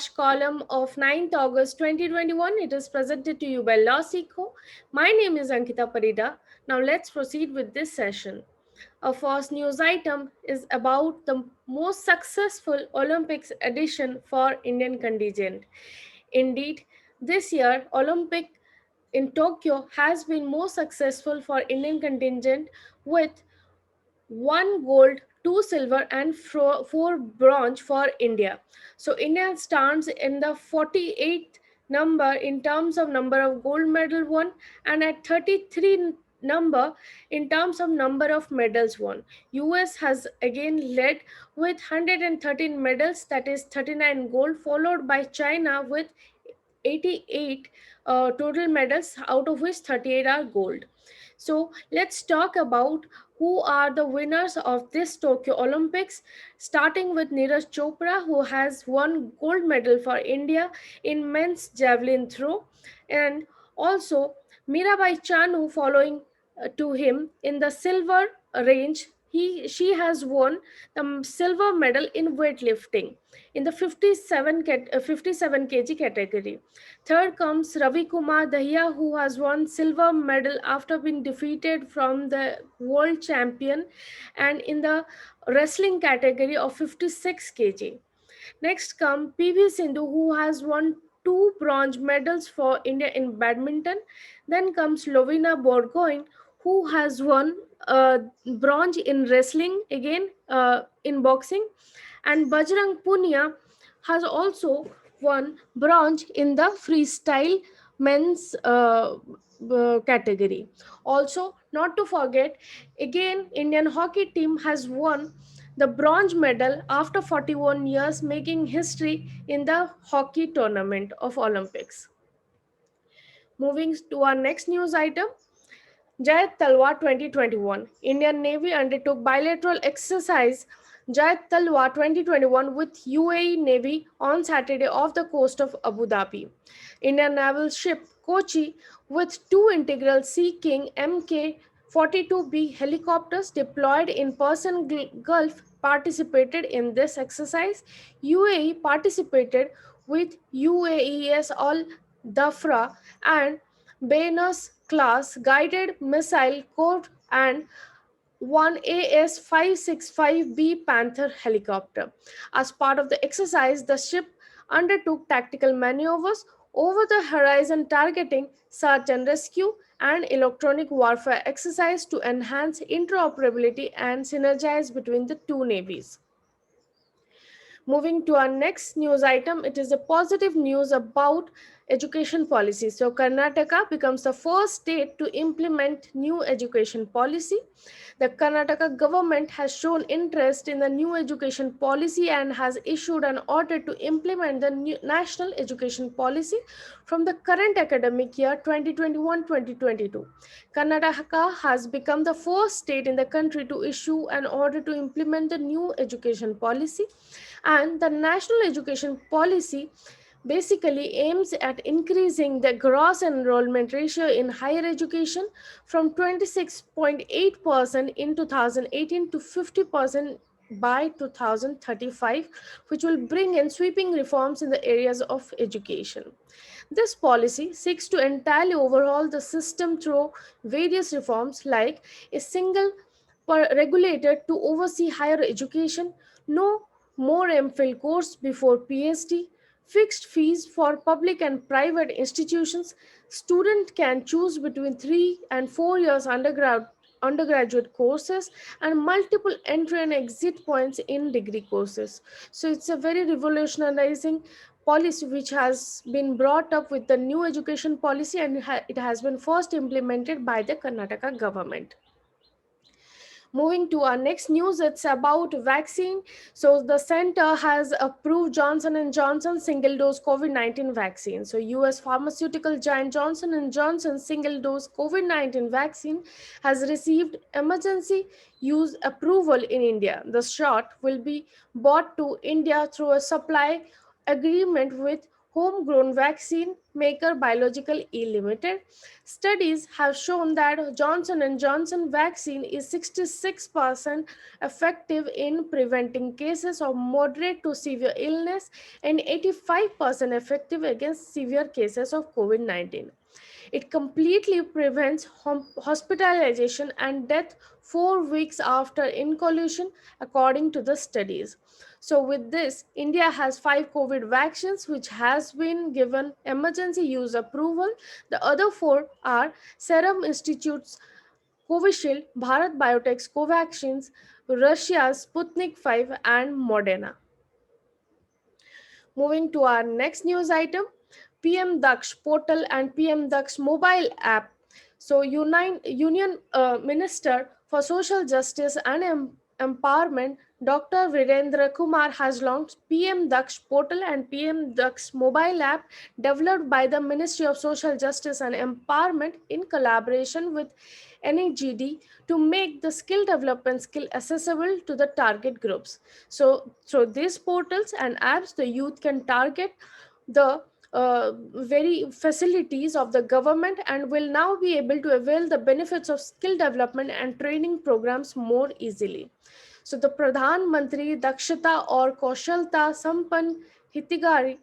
flash column of 9th August 2021. It is presented to you by Lawsico. My name is Ankita Parida. Now let's proceed with this session. Our first news item is about the most successful Olympics edition for Indian contingent. Indeed, this year Olympic in Tokyo has been most successful for Indian contingent with one gold, two silver, and four bronze for India. So India stands in the 48th number in terms of number of gold medal won, and at 33 number in terms of number of medals won. US has again led with 113 medals, that is 39 gold, followed by China with 88 total medals, out of which 38 are gold. So let's talk about who are the winners of this Tokyo Olympics, starting with Neeraj Chopra, who has won gold medal for India in men's javelin throw, and also Mirabai Chanu following to him in the silver range. She has won the silver medal in weightlifting in the 57 kg category. Third comes Ravi Kumar Dahiya, who has won silver medal after being defeated from the world champion and in the wrestling category of 56 kg. Next comes PV Sindhu, who has won two bronze medals for India in badminton. Then comes Lovina Borgoin, who has won bronze in wrestling, again in boxing. And Bajrang Punia has also won bronze in the freestyle men's category. Also, not to forget, again, Indian hockey team has won the bronze medal after 41 years, making history in the hockey tournament of Olympics. Moving to our next news item, Jayat Talwar 2021. Indian Navy undertook bilateral exercise Jayat Talwar 2021 with UAE Navy on Saturday off the coast of Abu Dhabi. Indian naval ship Kochi with two integral Sea King Mk 42B helicopters deployed in Persian Gulf participated in this exercise. UAE participated with UAES Al Dhafra and Banas class guided missile corps and one AS-565B Panther helicopter. As part of the exercise, the ship undertook tactical maneuvers over the horizon targeting, search and rescue, and electronic warfare exercise to enhance interoperability and synergize between the two navies. Moving to our next news item, it is a positive news about education policy. So Karnataka becomes the first state to implement new education policy. The Karnataka government has shown interest in the new education policy and has issued an order to implement the new national education policy from the current academic year 2021-2022. Karnataka has become the first state in the country to issue an order to implement the new education policy, and the national education policy basically aims at increasing the gross enrollment ratio in higher education from 26.8% in 2018 to 50% by 2035, which will bring in sweeping reforms in the areas of education. This policy seeks to entirely overhaul the system through various reforms like a single regulator to oversee higher education, no more MPhil course before PhD, fixed fees for public and private institutions. Student can choose between 3 and 4 years undergraduate courses and multiple entry and exit points in degree courses. So it's a very revolutionizing policy which has been brought up with the new education policy, and it has been first implemented by the Karnataka government. Moving to our next news, it's about vaccine. So the center has approved Johnson and Johnson single dose COVID-19 vaccine. So US pharmaceutical giant Johnson and Johnson single dose COVID-19 vaccine has received emergency use approval in India. The shot will be brought to India through a supply agreement with homegrown vaccine maker Biological E Limited. Studies have shown that Johnson and Johnson vaccine is 66% effective in preventing cases of moderate to severe illness and 85% effective against severe cases of COVID-19. It completely prevents hospitalization and death 4 weeks after inculation, according to the studies. So, with this, India has five COVID vaccines which has been given emergency use approval. The other four are Serum Institute's Covishield, Bharat Biotech's Covaxins, Russia's Sputnik 5, and Moderna. Moving to our next news item, PM Daksh portal and PM Daksh mobile app. So, Union Minister for Social Justice and Empowerment, Dr. Virendra Kumar, has launched PM Daksh portal and PM Daksh mobile app developed by the Ministry of Social Justice and Empowerment in collaboration with NEGD to make the skill development skill accessible to the target groups. So, through these portals and apps, the youth can target the very facilities of the government and will now be able to avail the benefits of skill development and training programs more easily. So the Pradhan Mantri Dakshata or Kaushalta Sampan Hitigari,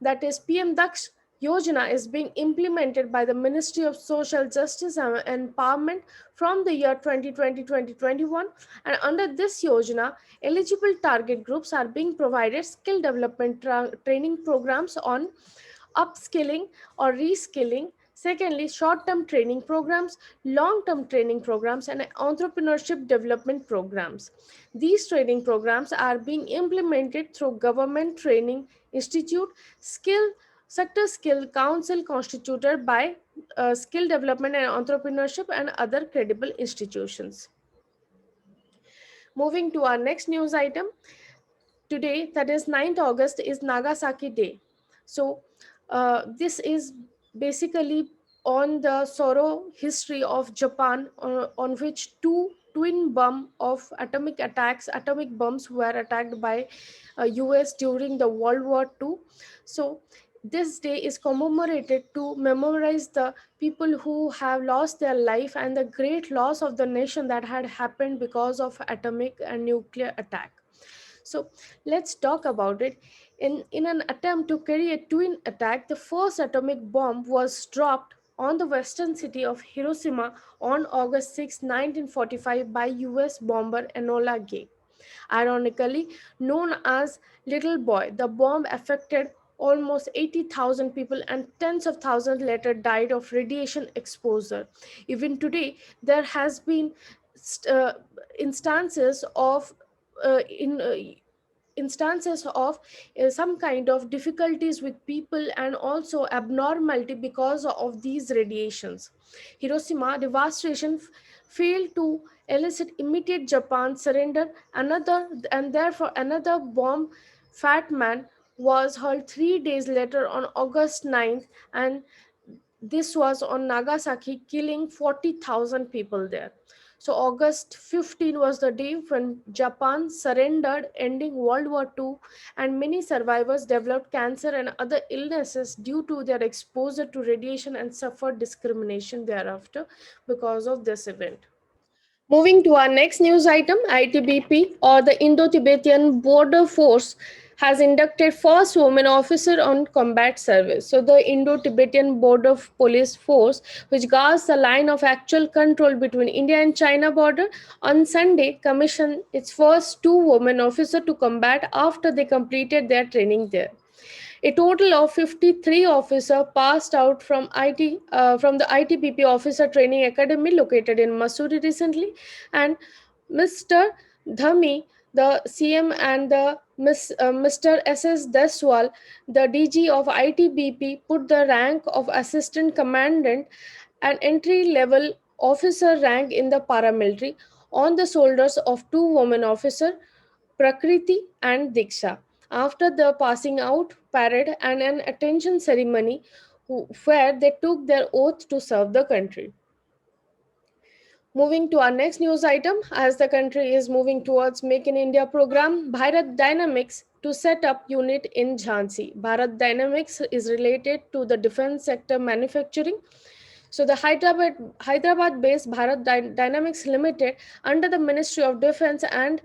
that is PM Daksh Yojana, is being implemented by the Ministry of Social Justice and Empowerment from the year 2020-2021, and under this Yojana, eligible target groups are being provided skill development training programs on upskilling or reskilling. Secondly, short term training programs, long term training programs, and entrepreneurship development programs. These training programs are being implemented through Government Training Institute, Skill Sector Skill Council constituted by Skill Development and Entrepreneurship and other credible institutions. Moving to our next news item, today, that is 9th August, is Nagasaki Day. So this is basically on the sorrow history of Japan, on which two twin bomb of atomic bombs were attacked by US during the World War II. So this day is commemorated to memorize the people who have lost their life and the great loss of the nation that had happened because of atomic and nuclear attack. So let's talk about it. In an attempt to carry a twin attack, the first atomic bomb was dropped on the western city of Hiroshima on August 6, 1945 by US bomber Enola Gay. Ironically, known as Little Boy, the bomb affected almost 80,000 people and tens of thousands later died of radiation exposure. Even today, there has been st- uh, instances of in instances of some kind of difficulties with people and also abnormality because of these radiations. Hiroshima devastation failed to elicit immediate Japan surrender. Another and therefore another bomb, Fat Man, was hurled 3 days later on August 9th, and this was on Nagasaki, killing 40,000 people there. So August 15 was the day when Japan surrendered, ending World War II, and many survivors developed cancer and other illnesses due to their exposure to radiation and suffered discrimination thereafter because of this event. Moving to our next news item, ITBP or the Indo-Tibetan Border Force has inducted first woman officer on combat service. So the Indo-Tibetan Border Police Force, which guards the line of actual control between India and China border, on Sunday commissioned its first two women officer to combat after they completed their training there. A total of 53 officers passed out from the ITBP Officer Training Academy located in Missouri recently, and Mr. Dhami, the CM, and Mr. SS Deswal, the DG of ITBP, put the rank of Assistant Commandant, an entry level officer rank in the paramilitary, on the shoulders of two women officers, Prakriti and Diksha, after the passing out parade and an attention ceremony where they took their oath to serve the country. Moving to our next news item, as the country is moving towards Make in India program, Bharat Dynamics to set up unit in Jhansi. Bharat Dynamics is related to the defense sector manufacturing. So the Hyderabad-based Dynamics Limited under the Ministry of Defense and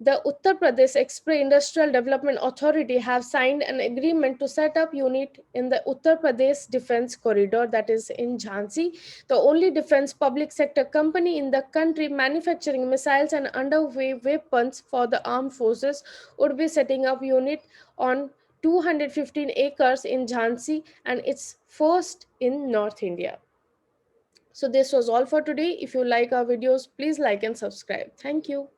the Uttar Pradesh Express Industrial Development Authority have signed an agreement to set up unit in the Uttar Pradesh Defense Corridor, that is in Jhansi, the only defense public sector company in the country manufacturing missiles and underway weapons for the armed forces would be setting up unit on 215 acres in Jhansi, and it's first in North India. So this was all for today. If you like our videos, please like and subscribe. Thank you.